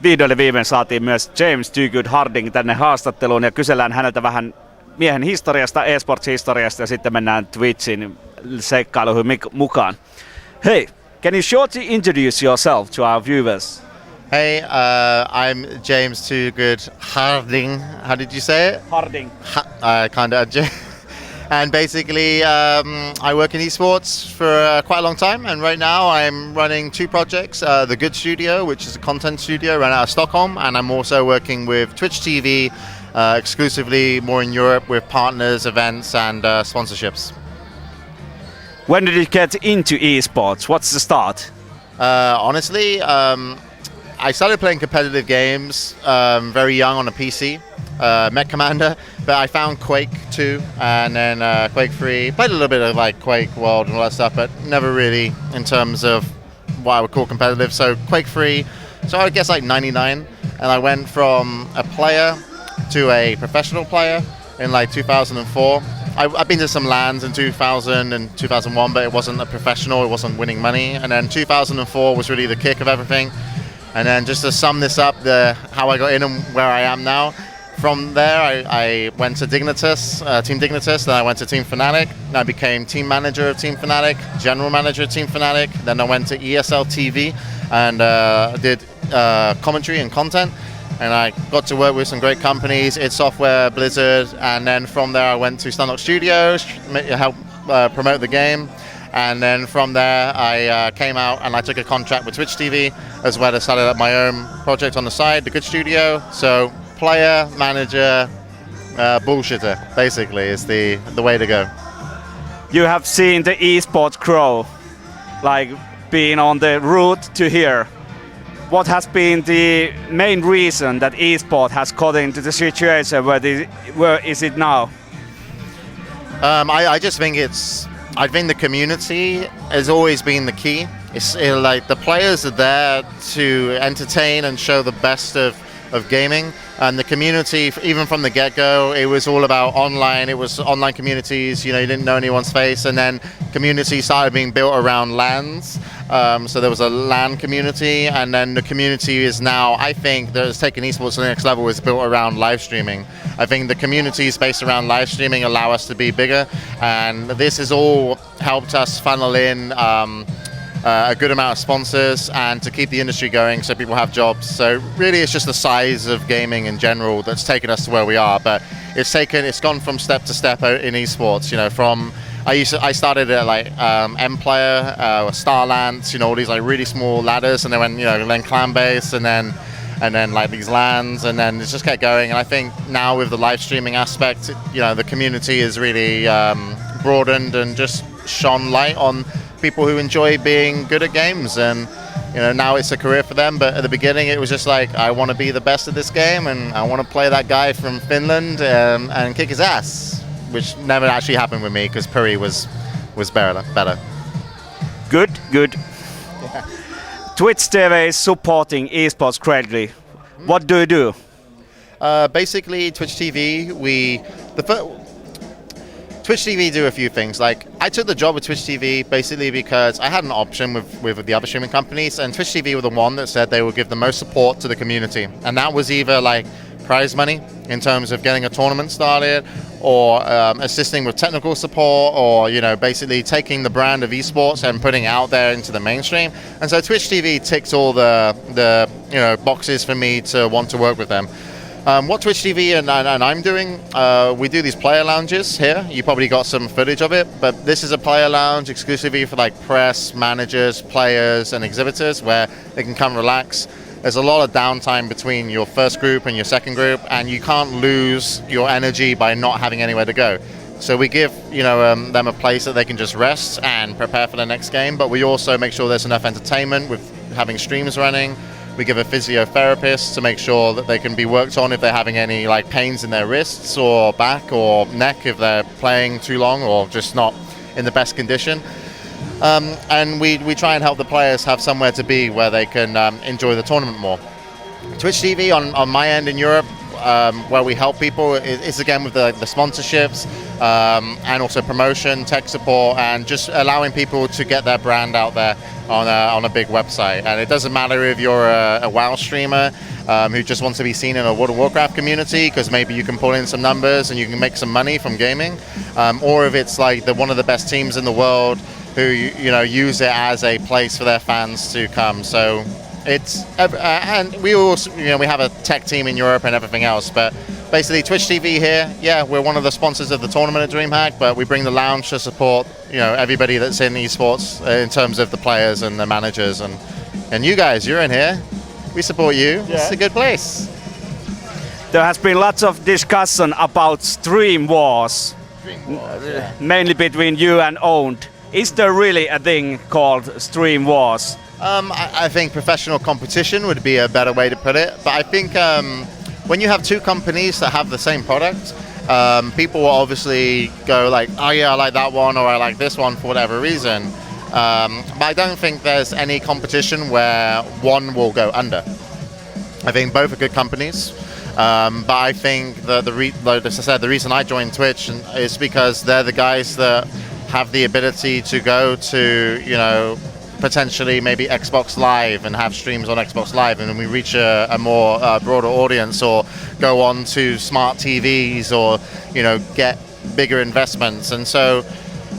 Vihdoin viimein saatiin myös James Too Good Harding tänne haastatteluun ja kysellään häneltä vähän miehen historiasta, esports-historiasta ja sitten mennään Twitchin seikkailuihin mukaan. Hey, can you shortly introduce yourself to our viewers? Hey, I'm James Too Good Harding. How did you say it? Harding. And basically, I work in esports for quite a long time, and right now I'm running two projects. The Good Studio, which is a content studio run out of Stockholm, and I'm also working with Twitch TV, exclusively more in Europe with partners, events, and sponsorships. When did you get into esports? What's the start? Honestly, I started playing competitive games very young on a PC. Mech Commander, but I found Quake 2 and then Quake 3. Played a little bit of like Quake World and all that stuff, but never really in terms of what I would call competitive. So Quake 3, so I guess like 99, and I went from a player to a professional player in like 2004. I've been to some LANs in 2000 and 2001, but it wasn't a professional, it wasn't winning money. And then 2004 was really the kick of everything. And then just to sum this up, how I got in and where I am now. From there, I went to Dignitas, Team Dignitas, then I went to Team Fnatic, and I became team manager of Team Fnatic, general manager of Team Fnatic, then I went to ESL TV and did commentary and content, and I got to work with some great companies, id Software, Blizzard, and then from there I went to Stunlock Studios, help promote the game, and then from there I came out and I took a contract with Twitch TV, as well as started up my own project on the side, the Good Studio. So player, manager, bullshitter, basically, is the way to go. You have seen the esports grow, like being on the route to here. What has been the main reason that esports has got into the situation where is it now? I just think I think the community has always been the key. It's like the players are there to entertain and show the best of gaming, and the community, even from the get-go, it was all about online. It was online communities, you didn't know anyone's face, and then community started being built around LANs. So there was a LAN community, and then the community is now, I think, that has taken esports to the next level, is built around live streaming. I think the communities based around live streaming allow us to be bigger, and this has all helped us funnel in a good amount of sponsors and to keep the industry going so people have jobs. So really it's just the size of gaming in general that's taken us to where we are, but it's gone from step to step in esports, I started at like M player, Starlance, all these like really small ladders, and then clan base, and then like these LANs, and then it just kept going. And I think now with the live streaming aspect, the community is really broadened and just shone light on people who enjoy being good at games, and now it's a career for them. But at the beginning it was just like, I want to be the best at this game, and I want to play that guy from Finland and kick his ass, which never actually happened with me because Puri was better. Good. Yeah. Twitch TV is supporting esports greatly. What do you do? Basically, Twitch TV, Twitch TV do a few things. Like, I took the job with Twitch TV basically because I had an option with the other streaming companies, and Twitch TV were the one that said they would give the most support to the community. And that was either like prize money in terms of getting a tournament started, or assisting with technical support, or basically taking the brand of esports and putting it out there into the mainstream. And so Twitch TV ticks all the boxes for me to want to work with them. What Twitch TV and I'm doing, we do these player lounges here. You probably got some footage of it, but this is a player lounge exclusively for like press, managers, players, and exhibitors, where they can come relax. There's a lot of downtime between your first group and your second group, and you can't lose your energy by not having anywhere to go. So we give them a place that they can just rest and prepare for the next game, but we also make sure there's enough entertainment with having streams running. We give a physiotherapist to make sure that they can be worked on if they're having any like pains in their wrists or back or neck if they're playing too long or just not in the best condition. And we try and help the players have somewhere to be where they can enjoy the tournament more. Twitch TV on my end in Europe, where we help people is again with the sponsorships and also promotion, tech support, and just allowing people to get their brand out there on a big website. And it doesn't matter if you're a WoW streamer who just wants to be seen in a World of Warcraft community because maybe you can pull in some numbers and you can make some money from gaming, or if it's like one of the best teams in the world who use it as a place for their fans to come. So it's and we also we have a tech team in Europe and everything else, but basically Twitch TV here, yeah, we're one of the sponsors of the tournament at DreamHack, but we bring the lounge to support everybody that's in esports in terms of the players and the managers, and you guys, you're in here, we support you. Yeah. It's a good place. There has been lots of discussion about stream wars, Yeah. mainly between you and Owned. Is there really a thing called stream wars? I think professional competition would be a better way to put it, but I think when you have two companies that have the same product, people will obviously go like, oh yeah, I like that one, or I like this one for whatever reason. But I don't think there's any competition where one will go under. I think both are good companies. But I think like I said, the reason I joined Twitch is because they're the guys that have the ability to go to, potentially maybe Xbox Live and have streams on Xbox Live, and then we reach a more broader audience, or go on to smart TVs, or get bigger investments. And so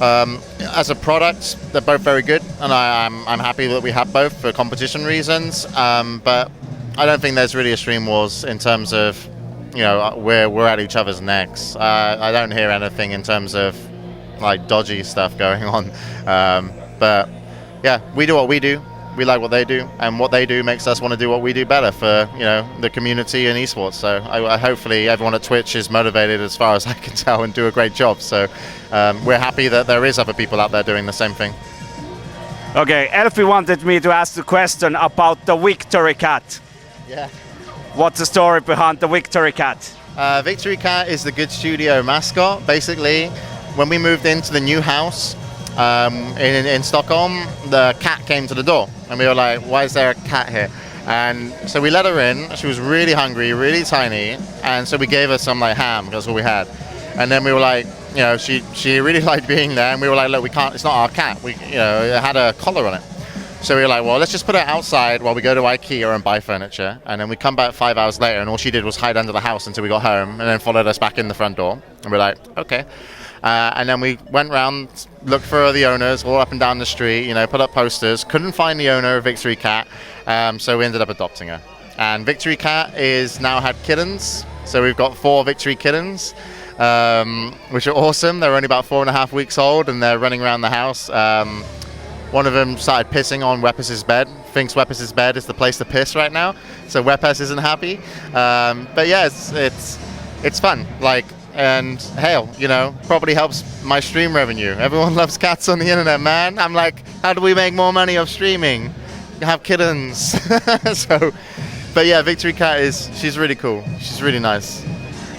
as a product, they're both very good, and I'm happy that we have both for competition reasons. But I don't think there's really a stream wars in terms of we're at each other's necks. I don't hear anything in terms of like dodgy stuff going on. But yeah, we do what we do. We like what they do, and what they do makes us want to do what we do better for the community and esports. So I hopefully everyone at Twitch is motivated, as far as I can tell, and do a great job. So we're happy that there is other people out there doing the same thing. Okay, Elfie wanted me to ask the question about the Victory Cat. Yeah. What's the story behind the Victory Cat? Victory Cat is the Good Studio mascot. Basically, when we moved into the new house in Stockholm, the cat came to the door, and we were like, why is there a cat here? And so we let her in. She was really hungry, really tiny, and so we gave her some like ham, that's all we had. And then we were like, she really liked being there, and we were like, look, we can't, it's not our cat. It had a collar on it. So we were like, well, let's just put it outside while we go to IKEA and buy furniture. And then we come back 5 hours later, and all she did was hide under the house until we got home, and then followed us back in the front door. And we're like, okay. And then we went round, looked for the owners all up and down the street, put up posters, couldn't find the owner of Victory Cat, so we ended up adopting her. And Victory Cat is now had kittens, so we've got 4 Victory kittens, which are awesome. They're only about 4.5 weeks old, and they're running around the house. One of them started pissing on Wepis' bed, thinks Wepis' bed is the place to piss right now, so Wepis isn't happy. But yeah, it's fun. And hell, probably helps my stream revenue. Everyone loves cats on the internet, man. I'm like, how do we make more money off streaming? Have kittens. But yeah, Victory Cat she's really cool. She's really nice.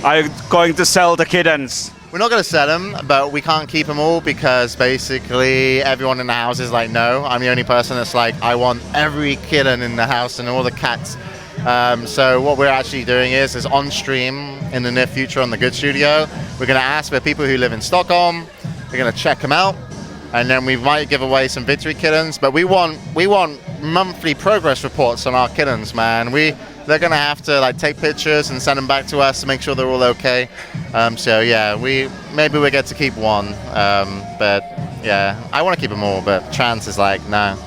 Are you going to sell the kittens? We're not going to sell them, but we can't keep them all because basically everyone in the house is like, no. I'm the only person that's like, I want every kitten in the house and all the cats. So what we're actually doing is on stream in the near future on the Good Studio, we're going to ask for people who live in Stockholm, we're going to check them out, and then we might give away some Victory kittens, but we want monthly progress reports on our kittens, man. They're going to have to take pictures and send them back to us to make sure they're all okay. So yeah, maybe we get to keep one, but yeah, I want to keep them all, but Trans is like, no.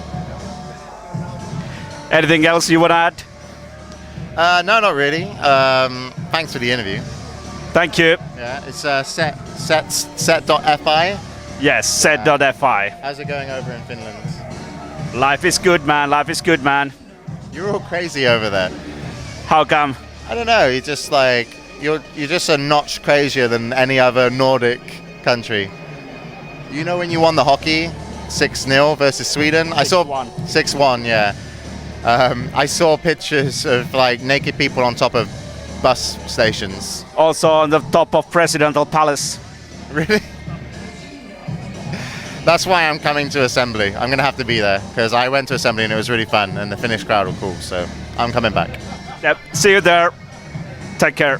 Anything else you want to add? No, not really. Thanks for the interview. Thank you. Yeah, it's set.fi. Yes, set.fi. How's it going over in Finland? Life is good, man. Life is good, man. You're all crazy over there. How come? I don't know. You're just you're just a notch crazier than any other Nordic country. When you won the hockey 6-0 versus Sweden? 6-1. I saw 6-1. Yeah. I saw pictures of naked people on top of bus stations. Also on the top of Presidential Palace. Really? That's why I'm coming to Assembly. I'm going to have to be there because I went to Assembly and it was really fun and the Finnish crowd were cool. So I'm coming back. Yep. See you there. Take care.